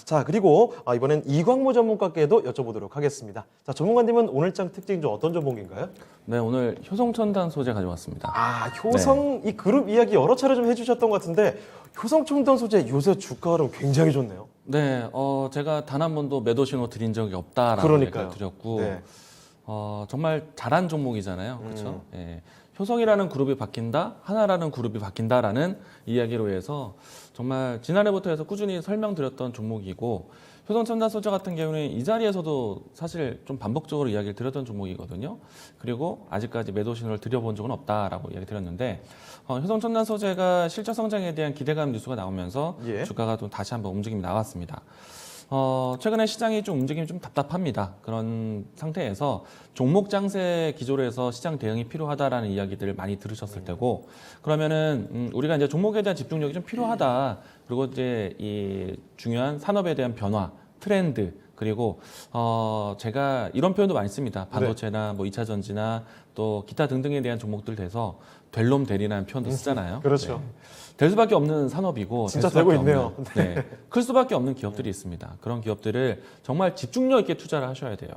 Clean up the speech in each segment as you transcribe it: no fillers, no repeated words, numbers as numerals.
자, 그리고 이번엔 이광무 전문가께도 여쭤보도록 하겠습니다. 자, 전문가님은 오늘 장 특징 중 어떤 전목인가요? 네, 오늘 효성첨단 소재 가져왔습니다. 효성 이 그룹 이야기 여러 차례 좀 해주셨던 것 같은데 효성첨단 소재 요새 주가 흐름 굉장히 좋네요. 네, 제가 단 한 번도 매도 신호 드린 적이 없다라고 그러니까요. 얘기를 드렸고, 네. 정말 잘한 종목이잖아요. 그렇죠? 예. 효성이라는 그룹이 바뀐다, 하나라는 그룹이 바뀐다라는 이야기로 해서 정말 지난해부터 해서 꾸준히 설명드렸던 종목이고, 효성첨단 소재 같은 경우는 이 자리에서도 사실 좀 반복적으로 이야기를 드렸던 종목이거든요. 그리고 아직까지 매도 신호를 드려본 적은 없다라고 이야기 드렸는데, 효성첨단 소재가 실적 성장에 대한 기대감 뉴스가 나오면서 예. 주가가 좀 다시 한번 움직임이 나왔습니다. 최근에 시장이 좀 움직임이 좀 답답합니다. 그런 상태에서 종목 장세 기조로 해서 시장 대응이 필요하다라는 이야기들을 많이 들으셨을 테고, 그러면은 우리가 이제 종목에 대한 집중력이 좀 필요하다. 그리고 이제 이 중요한 산업에 대한 변화, 트렌드, 그리고 제가 이런 표현도 많이 씁니다. 반도체나 뭐 2차 전지나 또 기타 등등에 대한 종목들 돼서 될 놈 되리라는 표현도 쓰잖아요. 그렇죠. 네. 될 수밖에 없는 산업이고 진짜 될 수밖에 되고 있네요. 없는, 네. 클 수밖에 없는 기업들이 있습니다. 그런 기업들을 정말 집중력 있게 투자를 하셔야 돼요.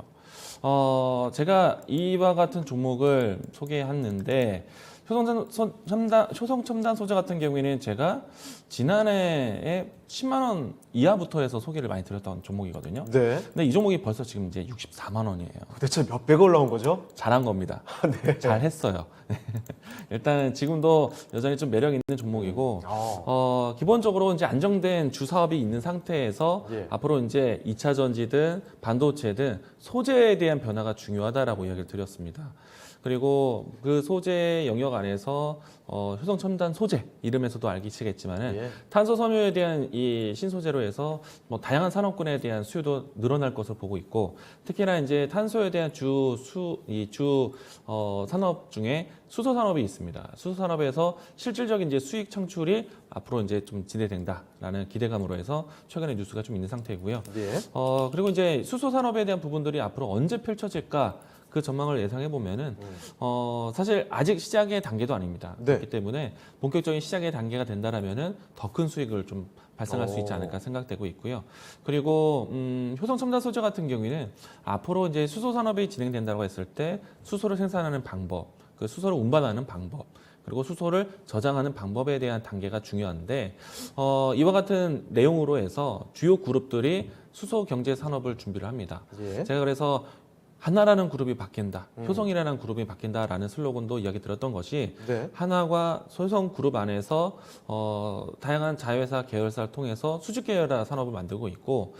제가 이와 같은 종목을 소개했는데 효성첨단 소재 같은 경우에는 제가 지난해에 10만 원 이하부터 해서 소개를 많이 드렸던 종목이거든요. 네. 근데 이 종목이 벌써 지금 이제 64만 원이에요. 대체 몇 배가 올라온 거죠? 잘한 겁니다. 네. 잘했어요. 일단은 지금도 여전히 좀 매력 있는 종목이고, 기본적으로 이제 안정된 주 사업이 있는 상태에서 예. 앞으로 이제 2차 전지든 반도체든 소재에 대한 변화가 중요하다라고 이야기를 드렸습니다. 그리고 그 소재 영역 안에서 효성첨단 소재 이름에서도 알기시겠지만은 예. 탄소 섬유에 대한 이 신소재로 해서 뭐 다양한 산업군에 대한 수요도 늘어날 것을 보고 있고, 특히나 이제 탄소에 대한 산업 중에 수소 산업이 있습니다. 수소 산업에서 실질적인 이제 수익 창출이 앞으로 이제 좀 진행된다라는 기대감으로 해서 최근에 뉴스가 좀 있는 상태이고요. 예. 그리고 이제 수소 산업에 대한 부분들이 앞으로 언제 펼쳐질까? 그 전망을 예상해 보면은 사실 아직 시작의 단계도 아닙니다. 네. 그렇기 때문에 본격적인 시작의 단계가 된다라면은 더 큰 수익을 좀 발생할 수 있지 않을까 생각되고 있고요. 그리고 효성첨단 소재 같은 경우에는 앞으로 이제 수소 산업이 진행된다고 했을 때 수소를 생산하는 방법, 그 수소를 운반하는 방법, 그리고 수소를 저장하는 방법에 대한 단계가 중요한데, 이와 같은 내용으로 해서 주요 그룹들이 수소 경제 산업을 준비를 합니다. 예. 제가 그래서 하나라는 그룹이 바뀐다, 효성이라는 그룹이 바뀐다라는 슬로건도 이야기 들었던 것이, 네. 하나과 효성 그룹 안에서 다양한 자회사 계열사를 통해서 수직 계열화 산업을 만들고 있고,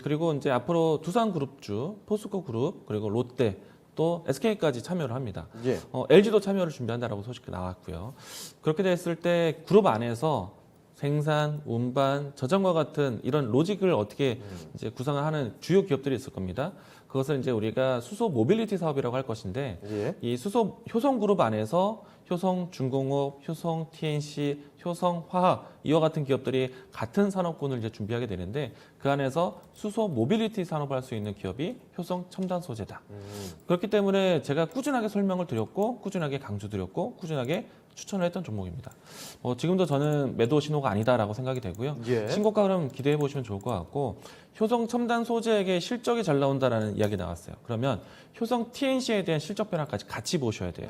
그리고 이제 앞으로 두산 그룹주, 포스코 그룹, 그리고 롯데, 또 SK까지 참여를 합니다. 예. LG도 참여를 준비한다라고 소식이 나왔고요. 그렇게 됐을 때 그룹 안에서 생산, 운반, 저장과 같은 이런 로직을 어떻게 이제 구상을 하는 주요 기업들이 있을 겁니다. 그것을 이제 우리가 수소 모빌리티 사업이라고 할 것인데, 예. 이 수소 효성 그룹 안에서 효성 중공업, 효성 TNC, 효성 화학 이와 같은 기업들이 같은 산업군을 이제 준비하게 되는데, 그 안에서 수소 모빌리티 산업을 할 수 있는 기업이 효성 첨단 소재다. 그렇기 때문에 제가 꾸준하게 설명을 드렸고, 꾸준하게 강조드렸고, 꾸준하게 추천을 했던 종목입니다. 지금도 저는 매도 신호가 아니다라고 생각이 되고요. 예. 신고가 흐름 기대해 보시면 좋을 것 같고, 효성 첨단 소재에게 실적이 잘 나온다라는 이야기 나왔어요. 그러면 효성 TNC에 대한 실적 변화까지 같이 보셔야 돼요.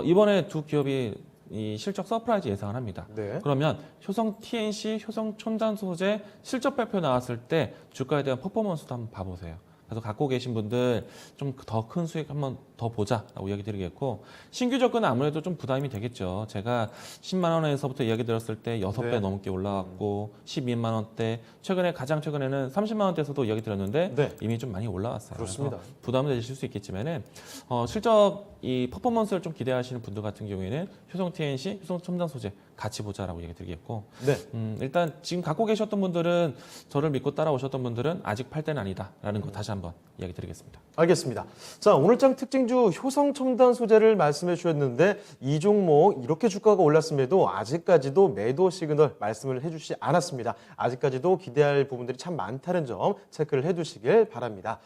이번에 두 기업이 이 실적 서프라이즈 예상을 합니다. 네. 그러면 효성 TNC, 효성 첨단 소재 실적 발표 나왔을 때 주가에 대한 퍼포먼스도 한번 봐보세요. 그래서 갖고 계신 분들 좀 더 큰 수익 한번 더 보자라고 이야기 드리겠고, 신규 접근은 아무래도 좀 부담이 되겠죠. 제가 10만 원에서부터 이야기 들었을 때 6배 네. 넘게 올라왔고, 12만 원대, 가장 최근에는 30만 원대에서도 이야기 들었는데 네. 이미 좀 많이 올라왔어요. 그렇습니다. 그래서 부담은 되실 수 있겠지만은 실적 이 퍼포먼스를 좀 기대하시는 분들 같은 경우에는 효성 TNC, 효성 첨단 소재 같이 보자라고 얘기 드리겠고, 네. 일단 지금 갖고 계셨던 분들은, 저를 믿고 따라오셨던 분들은 아직 팔 때는 아니다라는 거 다시 한번 이야기 드리겠습니다. 알겠습니다. 자, 오늘장 특징주 효성첨단 소재를 말씀해 주셨는데 이 종목 이렇게 주가가 올랐음에도 아직까지도 매도 시그널 말씀을 해주시지 않았습니다. 아직까지도 기대할 부분들이 참 많다는 점 체크를 해두시길 바랍니다.